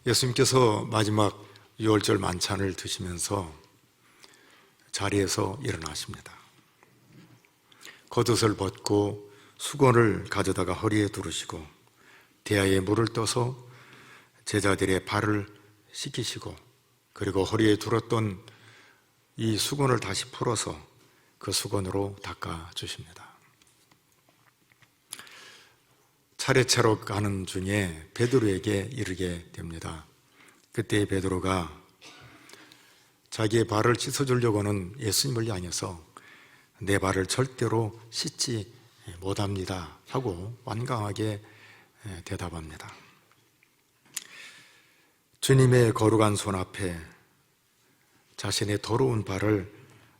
예수님께서 마지막 유월절 만찬을 드시면서 자리에서 일어나십니다. 겉옷을 벗고 수건을 가져다가 허리에 두르시고 대야에 물을 떠서 제자들의 발을 씻기시고, 그리고 허리에 둘었던 이 수건을 다시 풀어서 그 수건으로 닦아주십니다. 차례차례 가는 중에 베드로에게 이르게 됩니다. 그때 베드로가 자기의 발을 씻어주려고는 예수님을 향해서 내 발을 절대로 씻지 못합니다 하고 완강하게 대답합니다. 주님의 거룩한 손 앞에 자신의 더러운 발을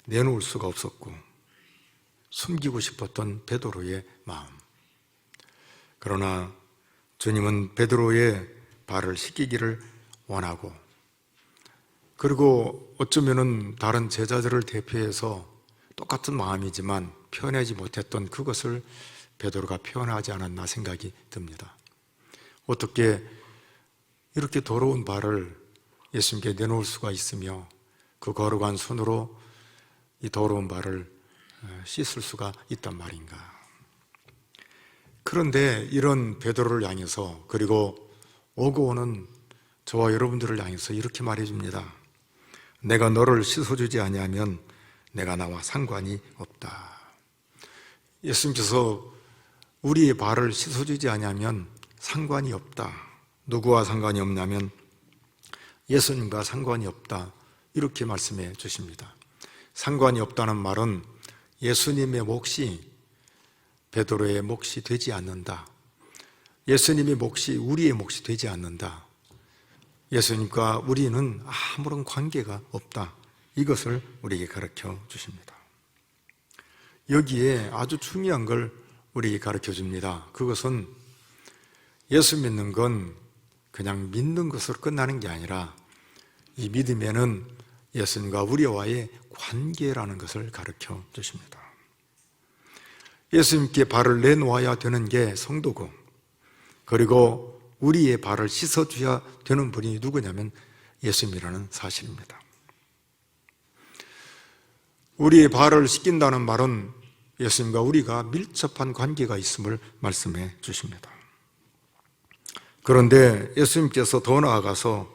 내놓을 수가 없었고 숨기고 싶었던 베드로의 마음. 그러나 주님은 베드로의 발을 씻기기를 원하고, 그리고 어쩌면은 다른 제자들을 대표해서 똑같은 마음이지만 표현하지 못했던 그것을 베드로가 표현하지 않았나 생각이 듭니다. 어떻게 이렇게 더러운 발을 예수님께 내놓을 수가 있으며 그 거룩한 손으로 이 더러운 발을 씻을 수가 있단 말인가. 그런데 이런 베드로를 향해서, 그리고 오고 오는 저와 여러분들을 향해서 이렇게 말해줍니다. 내가 너를 씻어주지 아니하면 내가 나와 상관이 없다. 예수님께서 우리의 발을 씻어주지 아니하면 상관이 없다. 누구와 상관이 없냐면 예수님과 상관이 없다. 이렇게 말씀해 주십니다. 상관이 없다는 말은 예수님의 몫이 베드로의 몫이 되지 않는다. 예수님의 몫이 우리의 몫이 되지 않는다. 예수님과 우리는 아무런 관계가 없다. 이것을 우리에게 가르쳐 주십니다. 여기에 아주 중요한 걸 우리에게 가르쳐 줍니다. 그것은 예수 믿는 건 그냥 믿는 것으로 끝나는 게 아니라 이 믿음에는 예수님과 우리와의 관계라는 것을 가르쳐 주십니다. 예수님께 발을 내놓아야 되는 게 성도고, 그리고 우리의 발을 씻어줘야 되는 분이 누구냐면 예수님이라는 사실입니다. 우리의 발을 씻긴다는 말은 예수님과 우리가 밀접한 관계가 있음을 말씀해 주십니다. 그런데 예수님께서 더 나아가서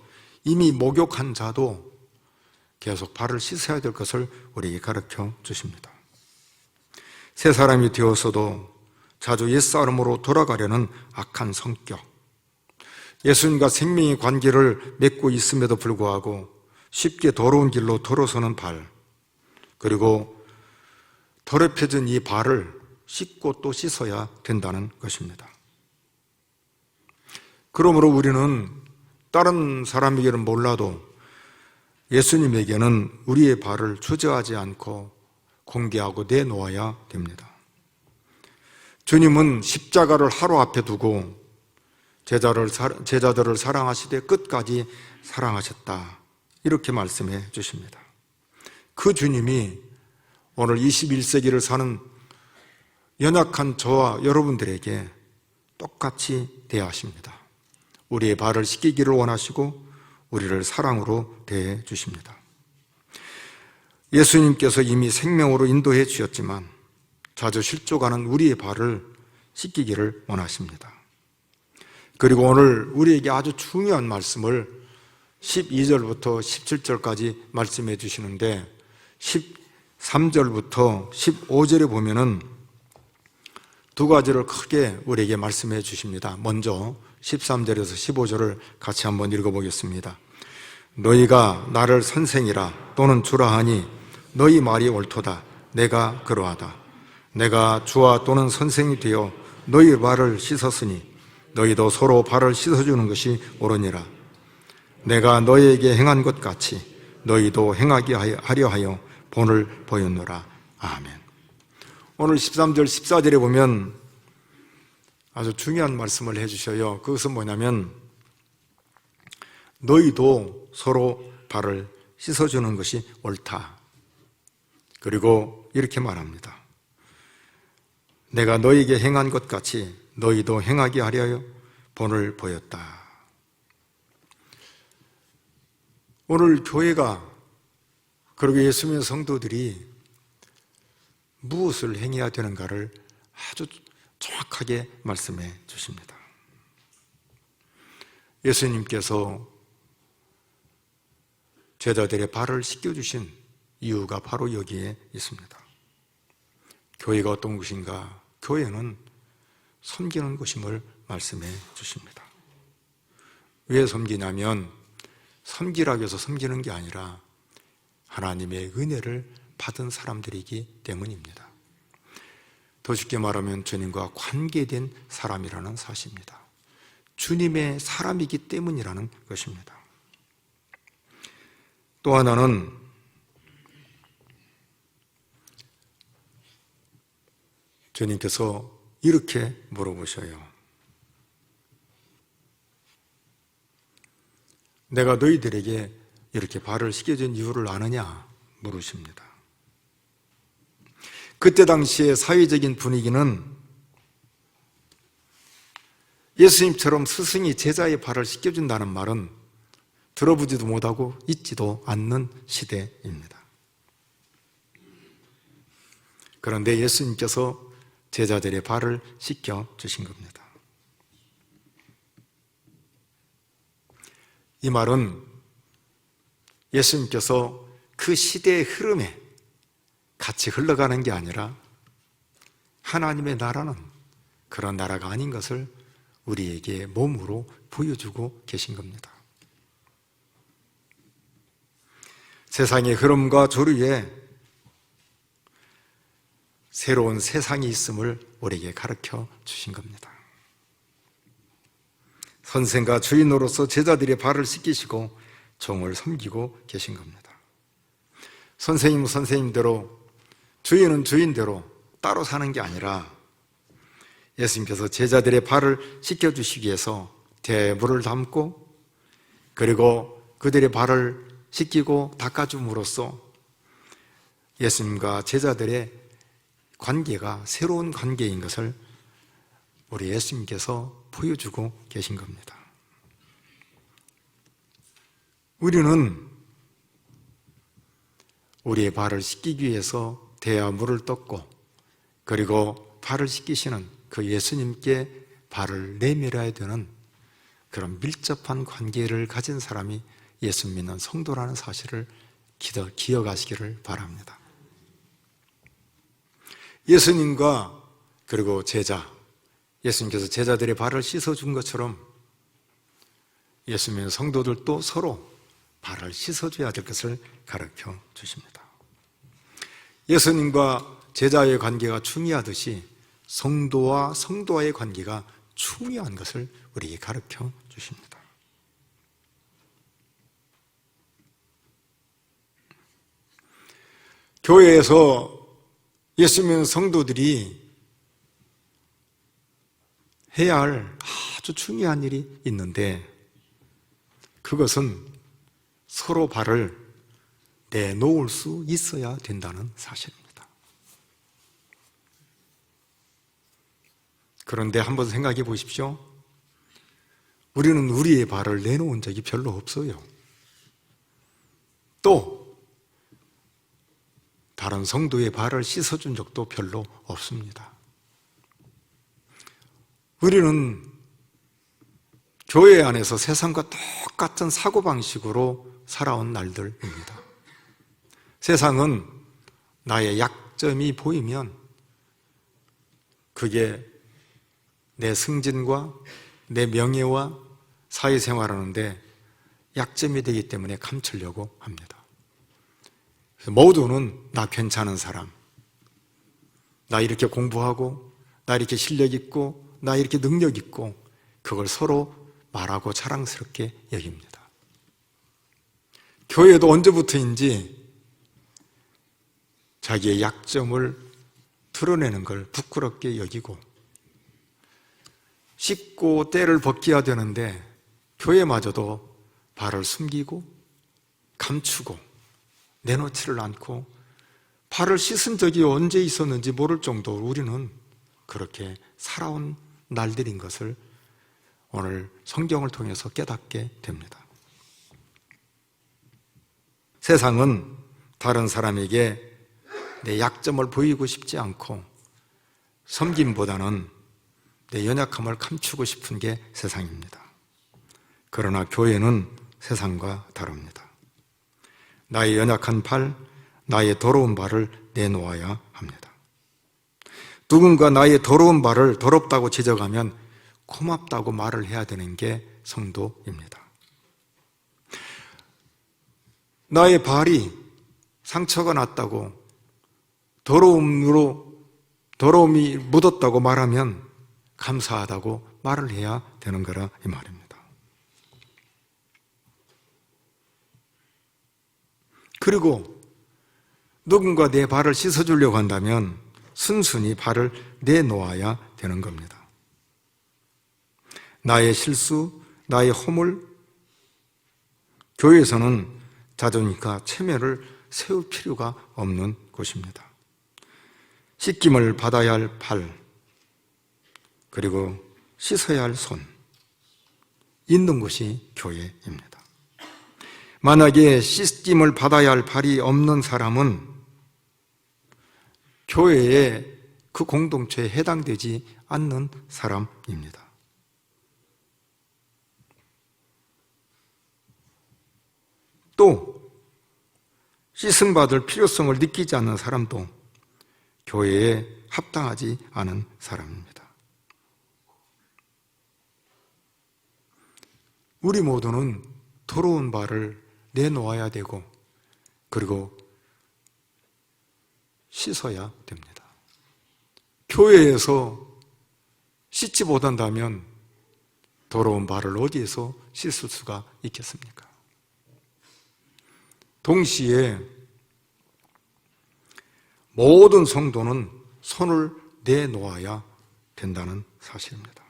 이미 목욕한 자도 계속 발을 씻어야 될 것을 우리에게 가르쳐 주십니다. 새 사람이 되어서도 자주 옛사람으로 돌아가려는 악한 성격, 예수님과 생명의 관계를 맺고 있음에도 불구하고 쉽게 더러운 길로 돌아서는 발, 그리고 더럽혀진 이 발을 씻고 또 씻어야 된다는 것입니다. 그러므로 우리는 다른 사람에게는 몰라도 예수님에게는 우리의 발을 주저하지 않고 공개하고 내놓아야 됩니다. 주님은 십자가를 하루 앞에 두고 제자들을 사랑하시되 끝까지 사랑하셨다. 이렇게 말씀해 주십니다. 그 주님이 오늘 21세기를 사는 연약한 저와 여러분들에게 똑같이 대하십니다. 우리의 발을 씻기기를 원하시고 우리를 사랑으로 대해 주십니다. 예수님께서 이미 생명으로 인도해 주셨지만 자주 실족하는 우리의 발을 씻기기를 원하십니다. 그리고 오늘 우리에게 아주 중요한 말씀을 12절부터 17절까지 말씀해 주시는데 13절부터 15절에 보면은 두 가지를 크게 우리에게 말씀해 주십니다. 먼저 13절에서 15절을 같이 한번 읽어보겠습니다. 너희가 나를 선생이라 또는 주라 하니 너희 말이 옳도다. 내가 그러하다. 내가 주와 또는 선생이 되어 너희 발을 씻었으니 너희도 서로 발을 씻어주는 것이 옳으니라. 내가 너희에게 행한 것 같이 너희도 행하게 하려 하여 본을 보였노라. 아멘. 오늘 13절 14절에 보면 아주 중요한 말씀을 해주셔요. 그것은 뭐냐면 너희도 서로 발을 씻어주는 것이 옳다. 그리고 이렇게 말합니다. 내가 너희에게 행한 것 같이 너희도 행하게 하려 본을 보였다. 오늘 교회가 그리고 예수님의 성도들이 무엇을 행해야 되는가를 아주 정확하게 말씀해 주십니다. 예수님께서 제자들의 발을 씻겨주신 이유가 바로 여기에 있습니다. 교회가 어떤 것인가? 교회는 섬기는 것임을 말씀해 주십니다. 왜 섬기냐면 섬기라고 해서 섬기는 게 아니라 하나님의 은혜를 받은 사람들이기 때문입니다. 더 쉽게 말하면 주님과 관계된 사람이라는 사실입니다. 주님의 사람이기 때문이라는 것입니다. 또 하나는 주님께서 이렇게 물어보셔요. 내가 너희들에게 이렇게 발을 씻겨준 이유를 아느냐 물으십니다. 그때 당시의 사회적인 분위기는 예수님처럼 스승이 제자의 발을 씻겨준다는 말은 들어보지도 못하고 있지도 않는 시대입니다. 그런데 예수님께서 제자들의 발을 씻겨주신 겁니다. 이 말은 예수님께서 그 시대의 흐름에 같이 흘러가는 게 아니라 하나님의 나라는 그런 나라가 아닌 것을 우리에게 몸으로 보여주고 계신 겁니다. 세상의 흐름과 조류에 새로운 세상이 있음을 우리에게 가르쳐 주신 겁니다. 선생과 주인으로서 제자들의 발을 씻기시고 종을 섬기고 계신 겁니다. 선생님은 선생님대로, 주인은 주인대로 따로 사는 게 아니라 예수님께서 제자들의 발을 씻겨주시기 위해서 대물을 담고 그리고 그들의 발을 씻기고 닦아줌으로써 예수님과 제자들의 관계가 새로운 관계인 것을 우리 예수님께서 보여주고 계신 겁니다. 우리는 우리의 발을 씻기기 위해서 대야 물을 떴고 그리고 발을 씻기시는 그 예수님께 발을 내밀어야 되는 그런 밀접한 관계를 가진 사람이 예수 믿는 성도라는 사실을 기억하시기를 바랍니다. 예수님과 그리고 제자, 예수님께서 제자들의 발을 씻어준 것처럼 예수 믿는 성도들도 서로 발을 씻어줘야 될 것을 가르쳐 주십니다. 예수님과 제자의 관계가 중요하듯이 성도와 성도와의 관계가 중요한 것을 우리에게 가르쳐 주십니다. 교회에서 예수 믿는 성도들이 해야 할 아주 중요한 일이 있는데 그것은 서로 발을 내놓을 수 있어야 된다는 사실입니다. 그런데 한번 생각해 보십시오. 우리는 우리의 발을 내놓은 적이 별로 없어요. 또 다른 성도의 발을 씻어준 적도 별로 없습니다. 우리는 교회 안에서 세상과 똑같은 사고방식으로 살아온 날들입니다. 세상은 나의 약점이 보이면 그게 내 승진과 내 명예와 사회생활하는데 약점이 되기 때문에 감추려고 합니다. 모두는 나 괜찮은 사람, 나 이렇게 공부하고 나 이렇게 실력 있고 나 이렇게 능력 있고 그걸 서로 말하고 자랑스럽게 여깁니다. 교회도 언제부터인지 자기의 약점을 드러내는 걸 부끄럽게 여기고 씻고 때를 벗겨야 되는데 교회마저도 발을 숨기고 감추고 내놓지를 않고 발을 씻은 적이 언제 있었는지 모를 정도로 우리는 그렇게 살아온 날들인 것을 오늘 성경을 통해서 깨닫게 됩니다. 세상은 다른 사람에게 내 약점을 보이고 싶지 않고 섬김보다는 내 연약함을 감추고 싶은 게 세상입니다. 그러나 교회는 세상과 다릅니다. 나의 연약한 발, 나의 더러운 발을 내놓아야 합니다. 누군가 나의 더러운 발을 더럽다고 지적하면 고맙다고 말을 해야 되는 게 성도입니다. 나의 발이 상처가 났다고 더러움이 묻었다고 말하면 감사하다고 말을 해야 되는 거라 이 말입니다. 그리고 누군가 내 발을 씻어주려고 한다면 순순히 발을 내놓아야 되는 겁니다. 나의 실수, 나의 허물, 교회에서는 자존심과 체면을 세울 필요가 없는 곳입니다. 씻김을 받아야 할 발, 그리고 씻어야 할 손, 있는 곳이 교회입니다. 만약에 씻김을 받아야 할 발이 없는 사람은 교회에 그 공동체에 해당되지 않는 사람입니다. 또 씻음 받을 필요성을 느끼지 않는 사람도 교회에 합당하지 않은 사람입니다. 우리 모두는 더러운 발을 내놓아야 되고 그리고 씻어야 됩니다. 교회에서 씻지 못한다면 더러운 발을 어디에서 씻을 수가 있겠습니까? 동시에 모든 성도는 손을 내놓아야 된다는 사실입니다.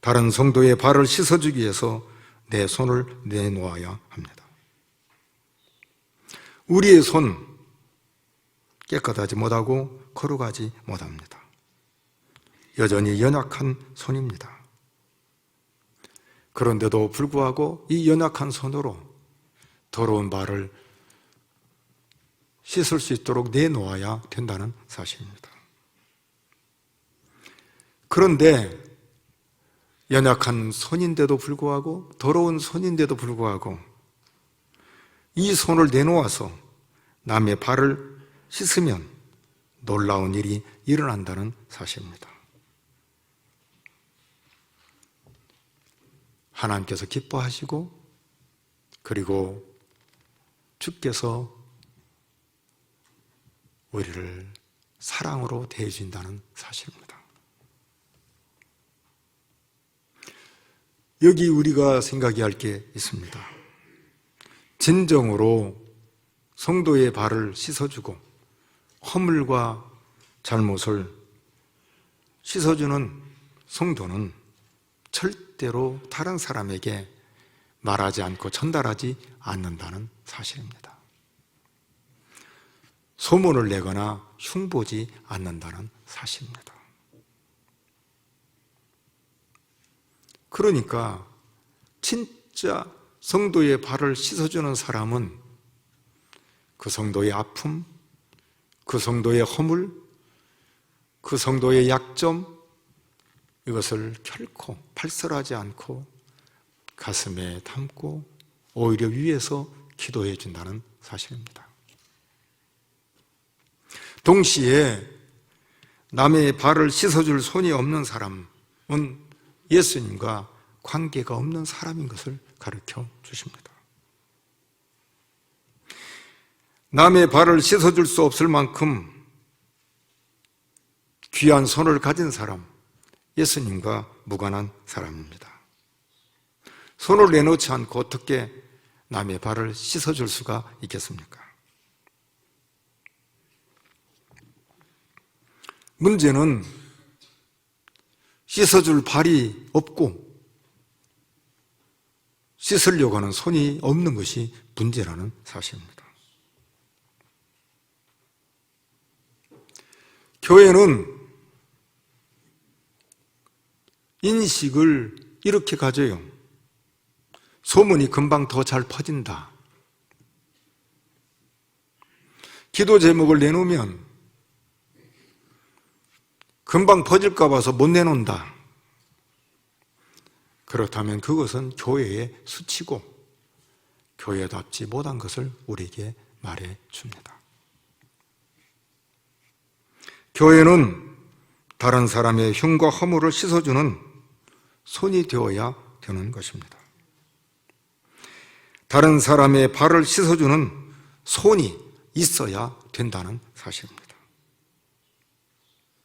다른 성도의 발을 씻어주기 위해서 내 손을 내놓아야 합니다. 우리의 손 깨끗하지 못하고 거룩하지 못합니다. 여전히 연약한 손입니다. 그런데도 불구하고 이 연약한 손으로 더러운 발을 씻을 수 있도록 내놓아야 된다는 사실입니다. 그런데 연약한 손인데도 불구하고 더러운 손인데도 불구하고 이 손을 내놓아서 남의 발을 씻으면 놀라운 일이 일어난다는 사실입니다. 하나님께서 기뻐하시고 그리고 주께서 우리를 사랑으로 대해주신다는 사실입니다. 여기 우리가 생각해야 할 게 있습니다. 진정으로 성도의 발을 씻어주고 허물과 잘못을 씻어주는 성도는 절대로 다른 사람에게 말하지 않고 전달하지 않는다는 사실입니다. 소문을 내거나 흉보지 않는다는 사실입니다. 그러니까 진짜 성도의 발을 씻어주는 사람은 그 성도의 아픔, 그 성도의 허물, 그 성도의 약점, 이것을 결코 발설하지 않고 가슴에 담고 오히려 위에서 기도해 준다는 사실입니다. 동시에 남의 발을 씻어줄 손이 없는 사람은 예수님과 관계가 없는 사람인 것을 가르쳐 주십니다. 남의 발을 씻어줄 수 없을 만큼 귀한 손을 가진 사람, 예수님과 무관한 사람입니다. 손을 내놓지 않고 어떻게 남의 발을 씻어줄 수가 있겠습니까? 문제는 씻어줄 발이 없고 씻으려고 하는 손이 없는 것이 문제라는 사실입니다. 교회는 인식을 이렇게 가져요. 소문이 금방 더 잘 퍼진다. 기도 제목을 내놓으면 금방 퍼질까 봐서 못 내놓는다. 그렇다면 그것은 교회의 수치고 교회답지 못한 것을 우리에게 말해 줍니다. 교회는 다른 사람의 흉과 허물을 씻어주는 손이 되어야 되는 것입니다. 다른 사람의 발을 씻어주는 손이 있어야 된다는 사실입니다.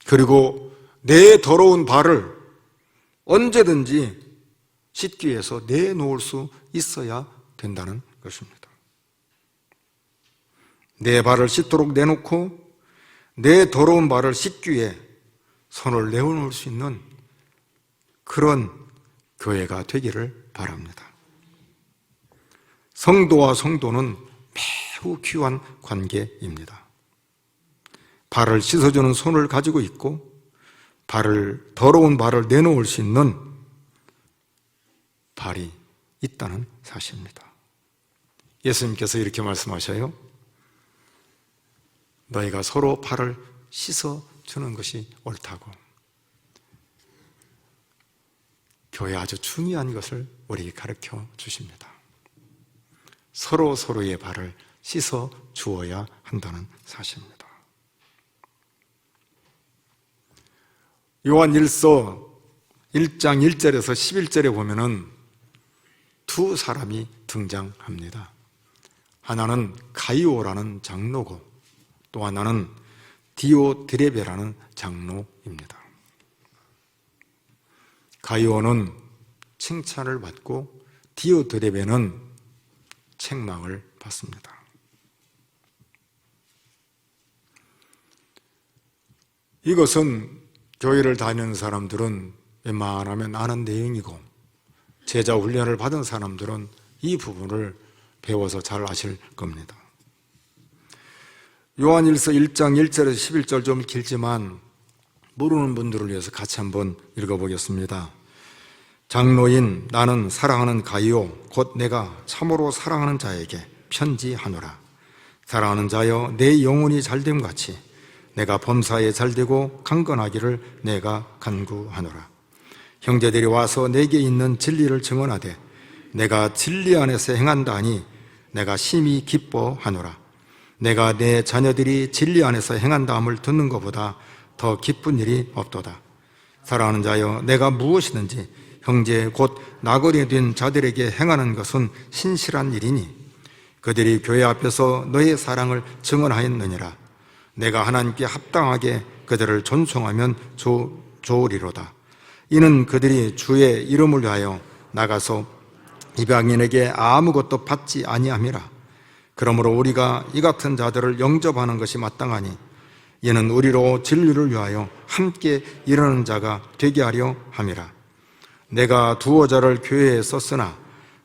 그리고 내 더러운 발을 언제든지 씻기 위해서 내놓을 수 있어야 된다는 것입니다. 내 발을 씻도록 내놓고 내 더러운 발을 씻기 위해 손을 내어놓을 수 있는 그런 교회가 되기를 바랍니다. 성도와 성도는 매우 귀한 관계입니다. 발을 씻어주는 손을 가지고 있고 더러운 발을 내놓을 수 있는 발이 있다는 사실입니다. 예수님께서 이렇게 말씀하셔요. 너희가 서로 발을 씻어주는 것이 옳다고. 교회 아주 중요한 것을 우리에게 가르쳐 주십니다. 서로 서로의 발을 씻어 주어야 한다는 사실입니다. 요한일서 1장 1절에서 11절에 보면은 두 사람이 등장합니다. 하나는 가이오라는 장로고 또 하나는 디오드레베라는 장로입니다. 가이오는 칭찬을 받고 디오드레베는 책망을 받습니다. 이것은 교회를 다니는 사람들은 웬만하면 아는 내용이고 제자 훈련을 받은 사람들은 이 부분을 배워서 잘 아실 겁니다. 요한일서 1장 1절에서 11절 좀 길지만 모르는 분들을 위해서 같이 한번 읽어보겠습니다. 장로인 나는 사랑하는 가이오 곧 내가 참으로 사랑하는 자에게 편지하노라. 사랑하는 자여 내 영혼이 잘됨 같이 내가 범사에 잘되고 강건하기를 내가 간구하노라. 형제들이 와서 내게 있는 진리를 증언하되 내가 진리 안에서 행한다 하니 내가 심히 기뻐하노라. 내가 내 자녀들이 진리 안에서 행한다 함을 듣는 것보다 더 기쁜 일이 없도다. 사랑하는 자여 내가 무엇이든지 형제 곧 나그네 된 자들에게 행하는 것은 신실한 일이니 그들이 교회 앞에서 너의 사랑을 증언하였느니라. 내가 하나님께 합당하게 그들을 존송하면 좋으리로다. 이는 그들이 주의 이름을 위하여 나가서 이방인에게 아무것도 받지 아니함이라. 그러므로 우리가 이 같은 자들을 영접하는 것이 마땅하니 이는 우리로 진리를 위하여 함께 일하는 자가 되게 하려 함이라. 내가 두어 자를 교회에 썼으나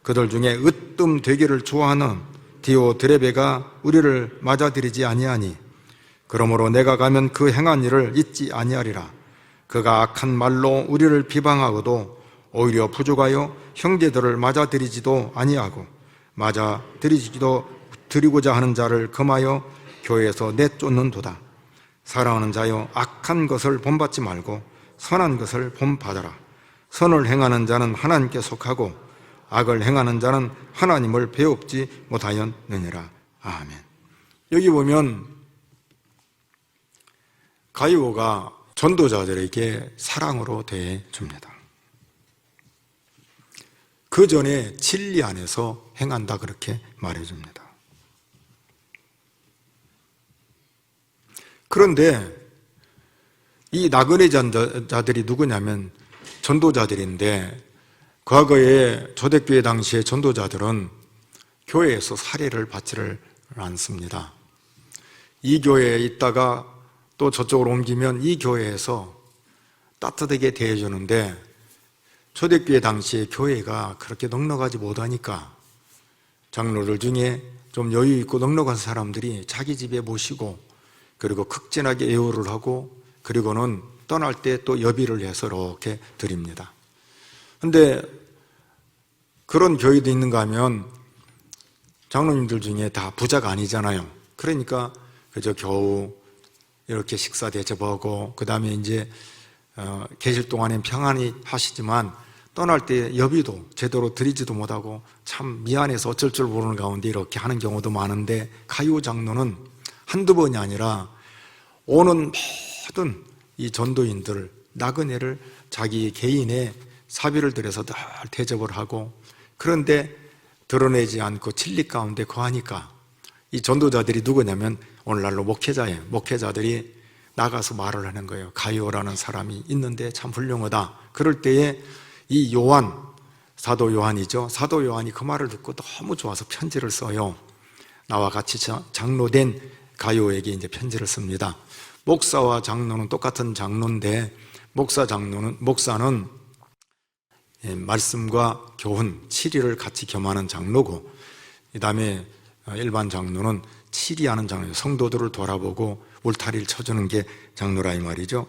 그들 중에 으뜸 되기를 좋아하는 디오드레베가 우리를 맞아들이지 아니하니 그러므로 내가 가면 그 행한 일을 잊지 아니하리라. 그가 악한 말로 우리를 비방하고도 오히려 부족하여 형제들을 맞아들이지도 아니하고 드리고자 하는 자를 금하여 교회에서 내쫓는도다. 사랑하는 자여 악한 것을 본받지 말고 선한 것을 본받아라. 선을 행하는 자는 하나님께 속하고 악을 행하는 자는 하나님을 배웁지 못하였느니라. 아멘. 여기 보면 가이오가 전도자들에게 사랑으로 대해줍니다. 그 전에 진리 안에서 행한다 그렇게 말해줍니다. 그런데 이 나그네 자들이 누구냐면 전도자들인데 과거에 초대교회 당시의 전도자들은 교회에서 사례를 받지를 않습니다. 이 교회에 있다가 또 저쪽으로 옮기면 이 교회에서 따뜻하게 대해주는데 초대교회 당시에 교회가 그렇게 넉넉하지 못하니까 장로들 중에 좀 여유 있고 넉넉한 사람들이 자기 집에 모시고 그리고 극진하게 애호를 하고 그리고는 떠날 때 또 여비를 해서 이렇게 드립니다. 근데 그런 교회도 있는가 하면 장로님들 중에 다 부자가 아니잖아요. 그러니까 그저 겨우 이렇게 식사 대접하고 그 다음에 이제 계실 동안엔 평안히 하시지만 떠날 때 여비도 제대로 드리지도 못하고 참 미안해서 어쩔 줄 모르는 가운데 이렇게 하는 경우도 많은데 가요 장로는 한두 번이 아니라 오는 모든 이 전도인들 나그네를 자기 개인의 사비를 들여서 늘 대접을 하고 그런데 드러내지 않고 진리 가운데 거하니까 이 전도자들이 누구냐면 오늘날로 목회자예요. 목회자들이 나가서 말을 하는 거예요. 가요라는 사람이 있는데 참 훌륭하다. 그럴 때에 이 요한, 사도 요한이죠. 사도 요한이 그 말을 듣고 너무 좋아서 편지를 써요. 나와 같이 장로된 가요에게 이제 편지를 씁니다. 목사와 장로는 똑같은 장로인데 목사는 말씀과 교훈, 치리를 같이 겸하는 장로고 그 다음에 일반 장로는 치리하는 장로예요. 성도들을 돌아보고 울타리를 쳐주는 게 장로라 이 말이죠.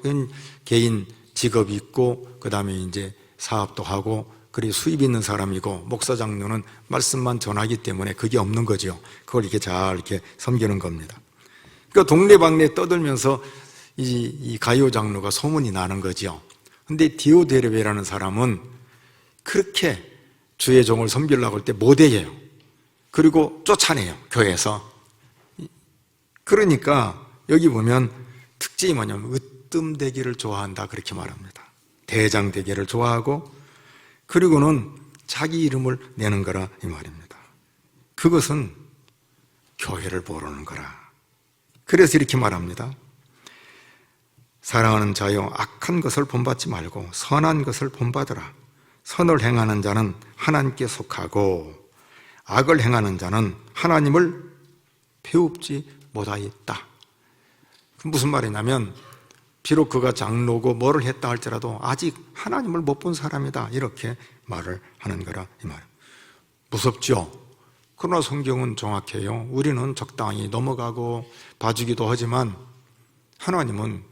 개인 직업이 있고 그 다음에 이제 사업도 하고 그리고 수입 있는 사람이고 목사 장로는 말씀만 전하기 때문에 그게 없는 거죠. 그걸 이렇게 잘 이렇게 섬기는 겁니다. 그러니까 동네방네 떠들면서 이 가요 장로가 소문이 나는 거죠. 근데 디오데르베라는 사람은 그렇게 주의 종을 섬기려고 할 때 못해요. 그리고 쫓아내요, 교회에서. 그러니까 여기 보면 특징이 뭐냐면 으뜸되기를 좋아한다 그렇게 말합니다. 대장되기를 좋아하고 그리고는 자기 이름을 내는 거라 이 말입니다. 그것은 교회를 모르는 거라. 그래서 이렇게 말합니다. 사랑하는 자여 악한 것을 본받지 말고 선한 것을 본받으라. 선을 행하는 자는 하나님께 속하고 악을 행하는 자는 하나님을 배웁지 못하였다. 무슨 말이냐면 비록 그가 장로고 뭐를 했다 할지라도 아직 하나님을 못 본 사람이다 이렇게 말을 하는 거라 이 말. 무섭죠? 그러나 성경은 정확해요. 우리는 적당히 넘어가고 봐주기도 하지만 하나님은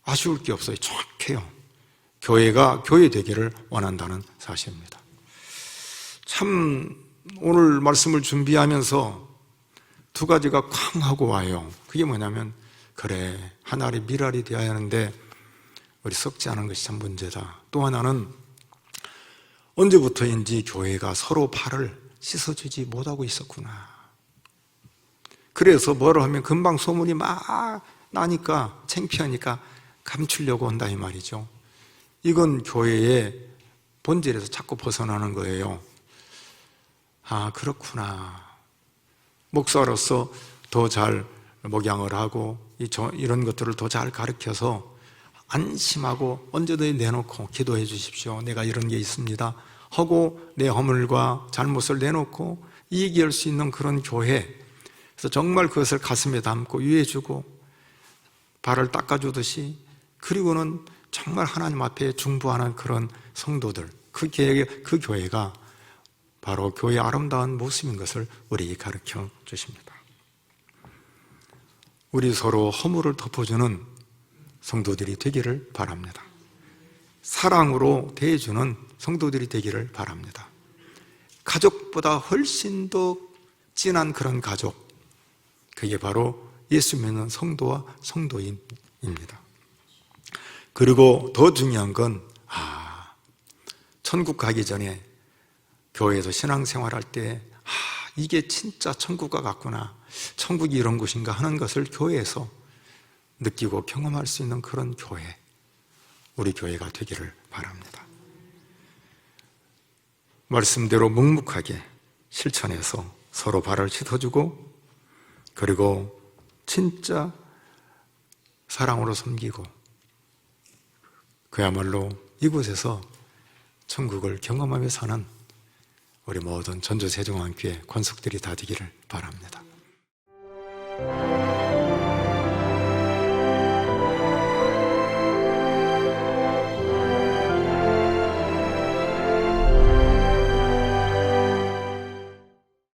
아쉬울 게 없어요. 정확해요. 교회가 교회 되기를 원한다는 사실입니다. 참 오늘 말씀을 준비하면서 두 가지가 쾅 하고 와요. 그게 뭐냐면 그래 한 알이 밀알이 되어야 하는데 우리 썩지 않은 것이 참 문제다. 또 하나는 언제부터인지 교회가 서로 발을 씻어주지 못하고 있었구나. 그래서 뭐를 하면 금방 소문이 막 나니까 창피하니까 감추려고 한다 이 말이죠. 이건 교회의 본질에서 자꾸 벗어나는 거예요. 아 그렇구나. 목사로서 더 잘 목양을 하고 이런 것들을 더 잘 가르쳐서 안심하고 언제든지 내놓고 기도해 주십시오. 내가 이런 게 있습니다 하고 내 허물과 잘못을 내놓고 얘기할 수 있는 그런 교회. 그래서 정말 그것을 가슴에 담고 위해주고 발을 닦아주듯이 그리고는 정말 하나님 앞에 중보하는 그런 성도들, 그 교회가 바로 교회의 아름다운 모습인 것을 우리에게 가르쳐 주십니다. 우리 서로 허물을 덮어주는 성도들이 되기를 바랍니다. 사랑으로 대해주는 성도들이 되기를 바랍니다. 가족보다 훨씬 더 진한 그런 가족, 그게 바로 예수 믿는 성도와 성도인입니다. 그리고 더 중요한 건 천국 가기 전에 교회에서 신앙생활할 때 이게 진짜 천국과 같구나, 천국이 이런 곳인가 하는 것을 교회에서 느끼고 경험할 수 있는 그런 교회, 우리 교회가 되기를 바랍니다. 말씀대로 묵묵하게 실천해서 서로 발을 씻어주고 그리고 진짜 사랑으로 섬기고 그야말로 이곳에서 천국을 경험하며 사는 우리 모든 전주세종왕교회 권속들이 다 되기를 바랍니다.